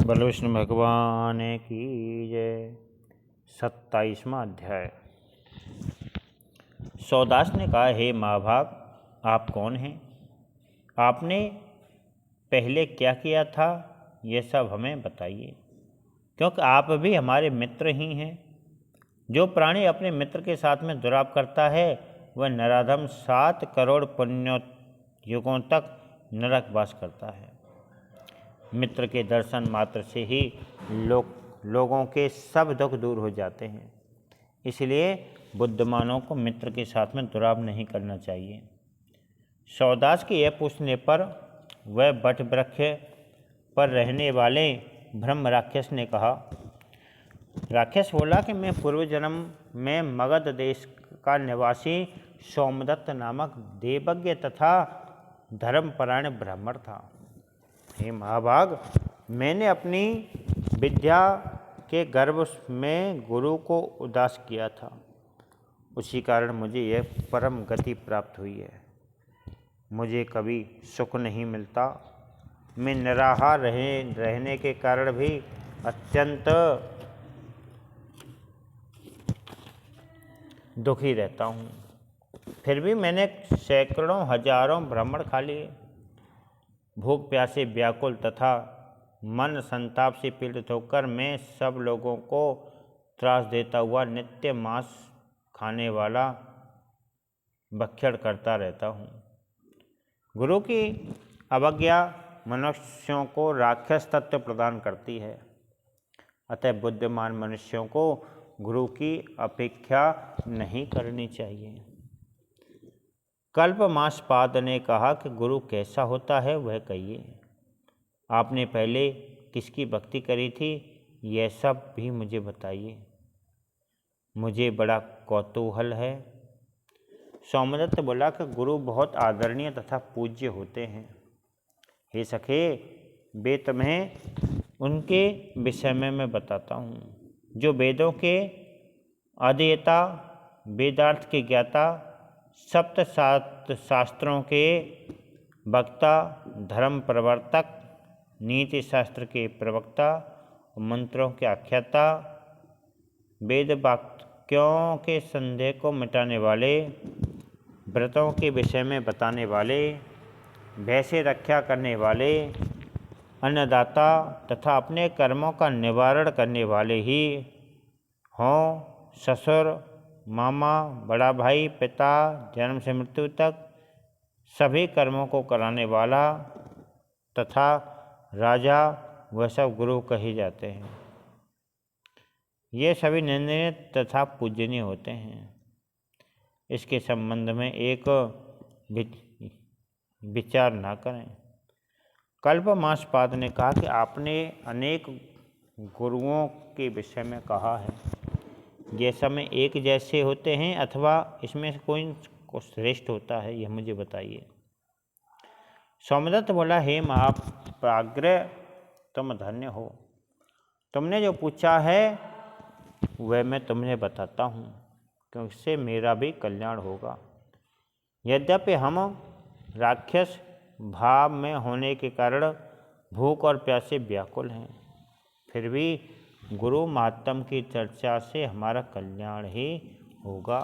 बोलो विष्णु भगवान की जय। 27वां अध्याय। सौदास ने कहा, हे महाभाग, आप कौन हैं? आपने पहले क्या किया था, ये सब हमें बताइए, क्योंकि आप भी हमारे मित्र ही हैं। जो प्राणी अपने मित्र के साथ में दुराप करता है वह नराधम 7 करोड़ पुण्य युगों तक नरकवास करता है। मित्र के दर्शन मात्र से ही लोगों के सब दुख दूर हो जाते हैं। इसलिए बुद्धिमानों को मित्र के साथ में दुराप नहीं करना चाहिए। सौदास के यह पूछने पर वह बट वृक्ष पर रहने वाले ब्रह्म राक्षस ने कहा, राक्षस बोला कि मैं पूर्व जन्म में मगध देश का निवासी सोमदत्त नामक देवज्ञ तथा धर्मपरायण ब्राह्मण था। हे महाभाग, मैंने अपनी विद्या के गर्व में गुरु को उदास किया था, उसी कारण मुझे यह परम गति प्राप्त हुई है। मुझे कभी सुख नहीं मिलता। मैं निराहार रहने के कारण भी अत्यंत दुखी रहता हूँ। फिर भी मैंने सैकड़ों हजारों ब्राह्मण खा लिए। भूख प्यासे व्याकुल तथा मन संताप से पीड़ित होकर मैं सब लोगों को त्रास देता हुआ नित्य मांस खाने वाला भक्षण करता रहता हूँ। गुरु की अवज्ञा मनुष्यों को राक्षस तत्व प्रदान करती है। अतः बुद्धिमान मनुष्यों को गुरु की अपेक्षा नहीं करनी चाहिए। कल्पमासपाद ने कहा कि गुरु कैसा होता है वह कहिए। आपने पहले किसकी भक्ति करी थी, यह सब भी मुझे बताइए। मुझे बड़ा कौतूहल है। सोमदत्त बोला कि गुरु बहुत आदरणीय तथा पूज्य होते हैं। हे सखे, वे तुम्हें उनके विषय में मैं बताता हूँ। जो वेदों के अध्येता, वेदार्थ के ज्ञाता, सप्त शास्त्रों के वक्ता, धर्म प्रवर्तक, नीति शास्त्र के प्रवक्ता, मंत्रों के आख्याता, वेद वाक्यों के संदेह को मिटाने वाले, व्रतों के विषय में बताने वाले, भय से रक्षा करने वाले, अन्नदाता तथा अपने कर्मों का निवारण करने वाले ही हों। ससुर, मामा, बड़ा भाई, पिता, जन्म से मृत्यु तक सभी कर्मों को कराने वाला तथा राजा, वह सब गुरु कहे जाते हैं। ये सभी निंदनीय तथा पूजनीय होते हैं। इसके संबंध में एक विचार न करें। कल्पमासपाद ने कहा कि आपने अनेक गुरुओं के विषय में कहा है। ये सब में एक जैसे होते हैं अथवा इसमें से कोई श्रेष्ठ होता है, यह मुझे बताइए। सोमदत्त बोला, हे महाप्राज्ञ, तुम धन्य हो। तुमने जो पूछा है वह मैं तुम्हें बताता हूँ, क्योंकि इससे मेरा भी कल्याण होगा। यद्यपि हम राक्षस भाव में होने के कारण भूख और प्यास से व्याकुल हैं, फिर भी गुरु महात्म की चर्चा से हमारा कल्याण ही होगा।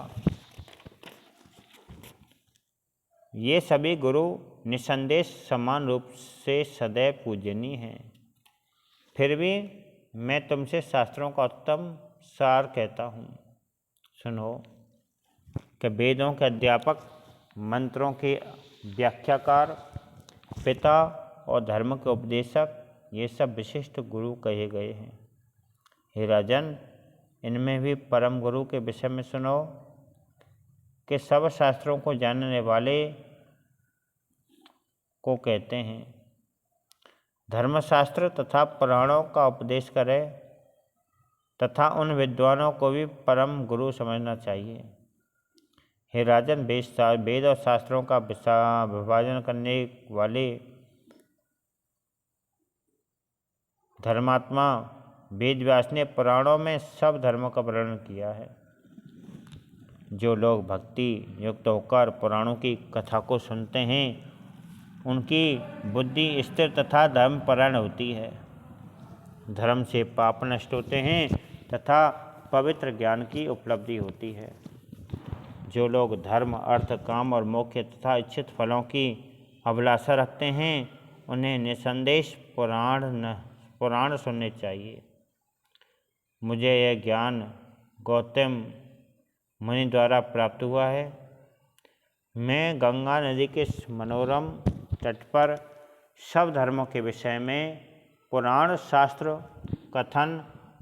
ये सभी गुरु निसंदेह समान रूप से सदैव पूजनीय हैं। फिर भी मैं तुमसे शास्त्रों का उत्तम सार कहता हूँ। सुनो कि वेदों के अध्यापक, मंत्रों के व्याख्याकार, पिता और धर्म के उपदेशक, ये सब विशिष्ट गुरु कहे गए हैं। हे राजन, इनमें भी परम गुरु के विषय में सुनो कि सब शास्त्रों को जानने वाले को कहते हैं। धर्मशास्त्र तथा पुराणों का उपदेश करे तथा उन विद्वानों को भी परम गुरु समझना चाहिए। हे राजन, वेद और शास्त्रों का विभाजन करने वाले धर्मात्मा वेदव्यास ने पुराणों में सब धर्मों का वर्णन किया है। जो लोग भक्ति युक्त होकर पुराणों की कथा को सुनते हैं उनकी बुद्धि स्थिर तथा धर्मपरायण होती है। धर्म से पाप नष्ट होते हैं तथा पवित्र ज्ञान की उपलब्धि होती है। जो लोग धर्म, अर्थ, काम और मोक्ष तथा इच्छित फलों की अभिलाषा रखते हैं उन्हें निसंदेह पुराण सुनने चाहिए। मुझे यह ज्ञान गौतम मुनि द्वारा प्राप्त हुआ है। मैं गंगा नदी के मनोरम तट पर सब धर्मों के विषय में पुराण शास्त्र कथन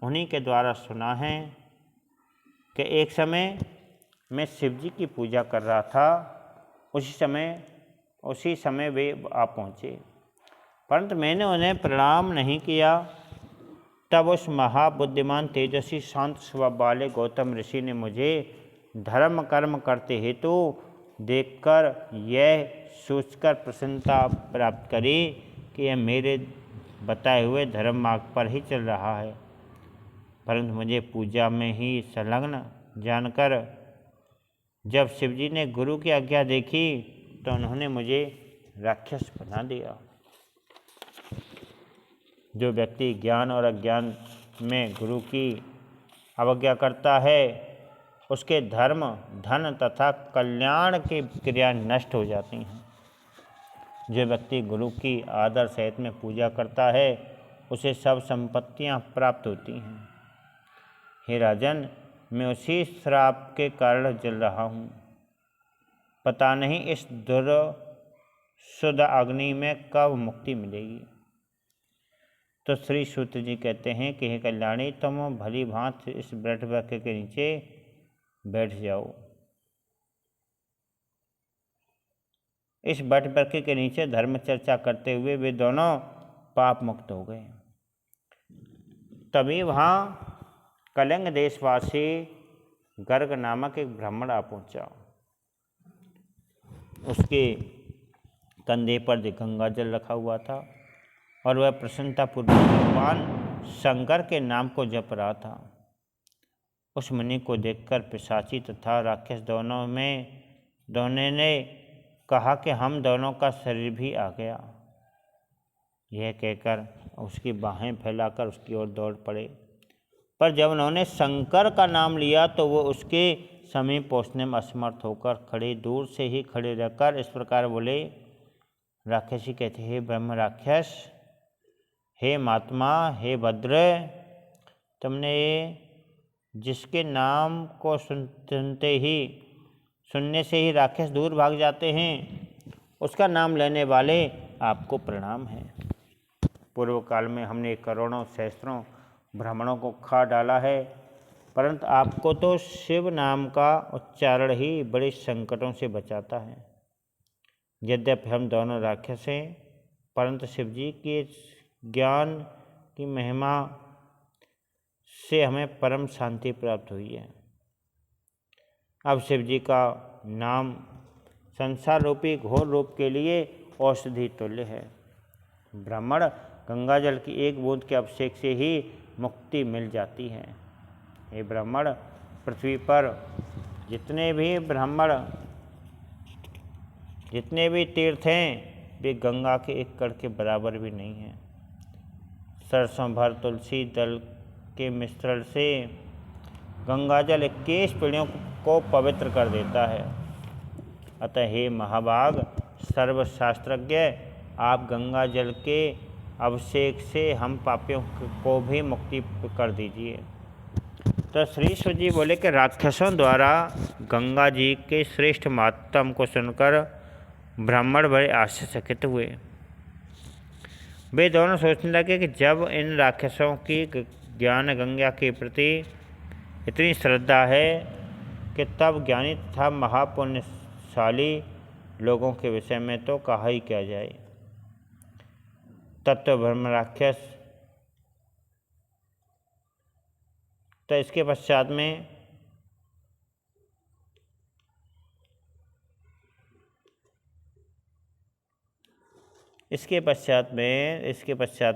उन्हीं के द्वारा सुना है कि एक समय मैं शिव जी की पूजा कर रहा था। उसी समय वे आ पहुँचे, परंतु मैंने उन्हें प्रणाम नहीं किया। तब उस महाबुद्धिमान तेजस्वी शांत स्वभाव वाले गौतम ऋषि ने मुझे धर्म कर्म करते हेतु देखकर यह सोचकर प्रसन्नता प्राप्त करी कि यह मेरे बताए हुए धर्म मार्ग पर ही चल रहा है। परंतु मुझे पूजा में ही संलग्न जानकर जब शिवजी ने गुरु की आज्ञा देखी तो उन्होंने मुझे राक्षस बना दिया। जो व्यक्ति ज्ञान और अज्ञान में गुरु की अवज्ञा करता है उसके धर्म, धन तथा कल्याण की क्रिया नष्ट हो जाती हैं। जो व्यक्ति गुरु की आदर सहित में पूजा करता है उसे सब संपत्तियां प्राप्त होती हैं। हे राजन, मैं उसी श्राप के कारण जल रहा हूँ। पता नहीं इस शुद्ध अग्नि में कब मुक्ति मिलेगी। तो श्री सूत जी कहते हैं कि हे कल्याणी, तुम भली भांति इस वृक्ष के नीचे बैठ जाओ। इस वट वृक्ष के नीचे धर्म चर्चा करते हुए वे दोनों पाप मुक्त हो गए। तभी वहाँ कलिंग देशवासी गर्ग नामक एक ब्राह्मण आ पहुँचा। उसके कंधे पर गंगा जल रखा हुआ था और वह प्रसन्नतापूर्वक भगवान शंकर के नाम को जप रहा था। उस मुनि को देखकर पिशाची तथा राक्षस दोनों ने कहा कि हम दोनों का शरीर भी आ गया। यह कहकर उसकी बाहें फैलाकर उसकी ओर दौड़ पड़े, पर जब उन्होंने शंकर का नाम लिया तो वो उसके समीप पहुँचने में असमर्थ होकर दूर से ही खड़े रहकर इस प्रकार बोले। राक्षसी कहते, हे ब्रह्म राक्षस, हे महात्मा, हे भद्र, तुमने जिसके नाम को सुनने से ही राक्षस दूर भाग जाते हैं उसका नाम लेने वाले आपको प्रणाम है। पूर्व काल में हमने करोड़ों सहस्त्रों ब्राह्मणों को खा डाला है, परंतु आपको तो शिव नाम का उच्चारण ही बड़े संकटों से बचाता है। यद्यपि हम दोनों राक्षस हैं, परंतु शिव जी के ज्ञान की महिमा से हमें परम शांति प्राप्त हुई है। अब शिव जी का नाम संसार रूपी घोर रूप के लिए औषधि तुल्य है। ब्राह्मण, गंगा जल की एक बूंद के अभिषेक से ही मुक्ति मिल जाती है। हे ब्राह्मण, पृथ्वी पर जितने भी तीर्थ हैं वे गंगा के एक कण के बराबर भी नहीं हैं। सरसों भर तुलसी दल के मिश्रण से गंगाजल 21 पीढ़ियों को पवित्र कर देता है। अतः हे महाभाग सर्वशास्त्रज्ञ, आप गंगा जल के अभिषेक से हम पापियों को भी मुक्ति कर दीजिए। तो श्री शिव जी बोले कि राक्षसों द्वारा गंगा जी के श्रेष्ठ महात्म को सुनकर ब्राह्मण बड़े आश्चर्यचकित हुए। वे दोनों सोचने लगे कि जब इन राक्षसों की ज्ञान गंगा के प्रति इतनी श्रद्धा है कि तब ज्ञानी तथा महापुण्यशाली लोगों के विषय में तो कहा ही क्या जाए। तत्व ब्रह्म राक्षस। तो इसके पश्चात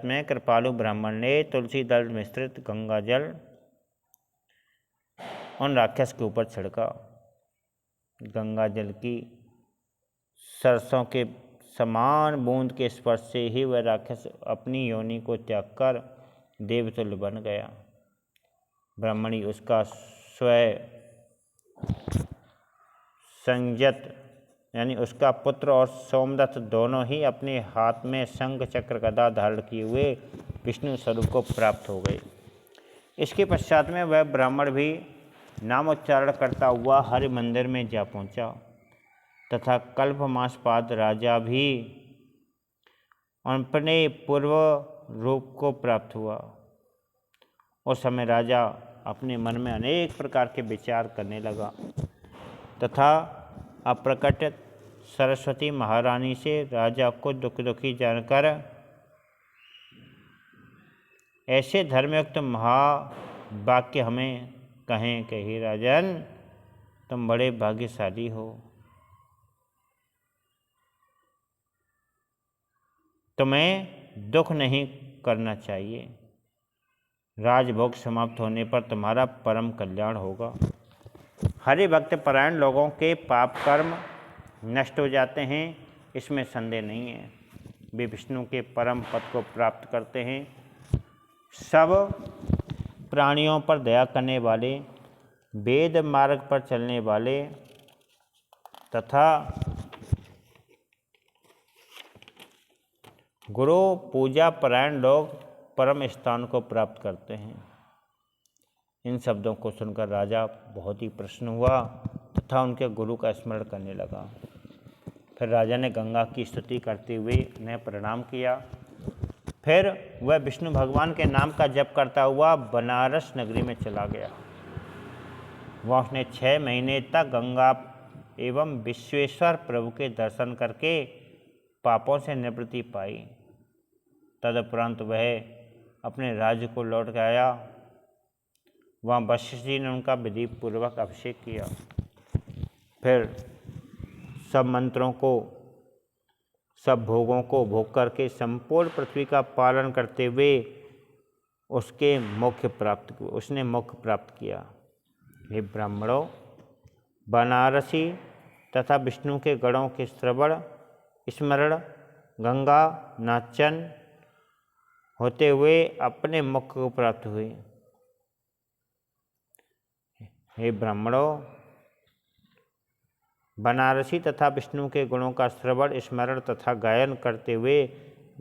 में कृपालु ब्राह्मण ने तुलसी दल मिश्रित गंगा जल उन राक्षस के ऊपर छिड़का। गंगा जल की सरसों के समान बूंद के स्पर्श से ही वह राक्षस अपनी योनि को त्याग कर देवतुल्य बन गया। ब्रह्मणी उसका स्वयं संयत यानी उसका पुत्र और सोमदत्त दोनों ही अपने हाथ में शंख चक्र गदा धारण किए हुए विष्णु स्वरूप को प्राप्त हो गए। इसके पश्चात में वह ब्राह्मण भी नामोच्चारण करता हुआ हरि मंदिर में जा पहुंचा तथा कल्पमासपाद राजा भी अपने पूर्व रूप को प्राप्त हुआ। उस समय राजा अपने मन में अनेक प्रकार के विचार करने लगा तथा अप्रकट सरस्वती महारानी से राजा को दुखी जानकर ऐसे धर्मयुक्त महावाक्य हमें कहें कि हे राजन, तुम बड़े भाग्यशाली हो, तुम्हें दुख नहीं करना चाहिए। राजभोग समाप्त होने पर तुम्हारा परम कल्याण होगा। हरि भक्त परायण लोगों के पाप कर्म नष्ट हो जाते हैं, इसमें संदेह नहीं है। वे विष्णु के परम पद को प्राप्त करते हैं। सब प्राणियों पर दया करने वाले, वेद मार्ग पर चलने वाले तथा गुरु पूजा परायण लोग परम स्थान को प्राप्त करते हैं। इन शब्दों को सुनकर राजा बहुत ही प्रसन्न हुआ तथा उनके गुरु का स्मरण करने लगा। फिर राजा ने गंगा की स्तुति करते हुए उन्हें प्रणाम किया। फिर वह विष्णु भगवान के नाम का जप करता हुआ बनारस नगरी में चला गया। वहाँ उसने 6 महीने तक गंगा एवं विश्वेश्वर प्रभु के दर्शन करके पापों से निवृत्ति पाई। तदुपरांत वह अपने राज्य को लौट के आया। वहाँ वशिष्ठ जी ने उनका विधि पूर्वक अभिषेक किया। फिर सब मंत्रों को, सब भोगों को भोग करके संपूर्ण पृथ्वी का पालन करते हुए उसने मोक्ष प्राप्त किया। हे ब्राह्मणों, बनारसी तथा विष्णु के गणों के श्रवण स्मरण गंगा नाचन होते हुए अपने मोक्ष को प्राप्त हुए। हे ब्राह्मणों, बनारसी तथा विष्णु के गुणों का श्रवण स्मरण तथा गायन करते हुए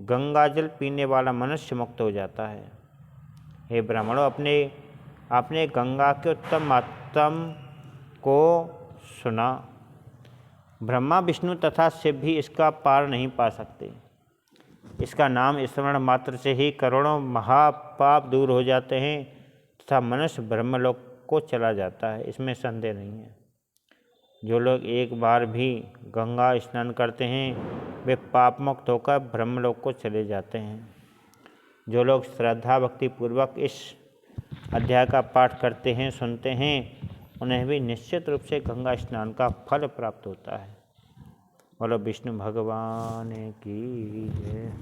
गंगा जल पीने वाला मनुष्य मुक्त हो जाता है। हे ब्राह्मणों, आपने गंगा के उत्तम मातम को सुना। ब्रह्मा विष्णु तथा शिव भी इसका पार नहीं पा सकते। इसका नाम स्मरण मात्र से ही करोड़ों महापाप दूर हो जाते हैं तथा मनुष्य ब्रह्मलोक को चला जाता है, इसमें संदेह नहीं है। जो लोग एक बार भी गंगा स्नान करते हैं वे पाप मुक्त होकर ब्रह्मलोक को चले जाते हैं। जो लोग श्रद्धा भक्ति पूर्वक इस अध्याय का पाठ करते हैं, सुनते हैं, उन्हें भी निश्चित रूप से गंगा स्नान का फल प्राप्त होता है। बोलो विष्णु भगवान की जय।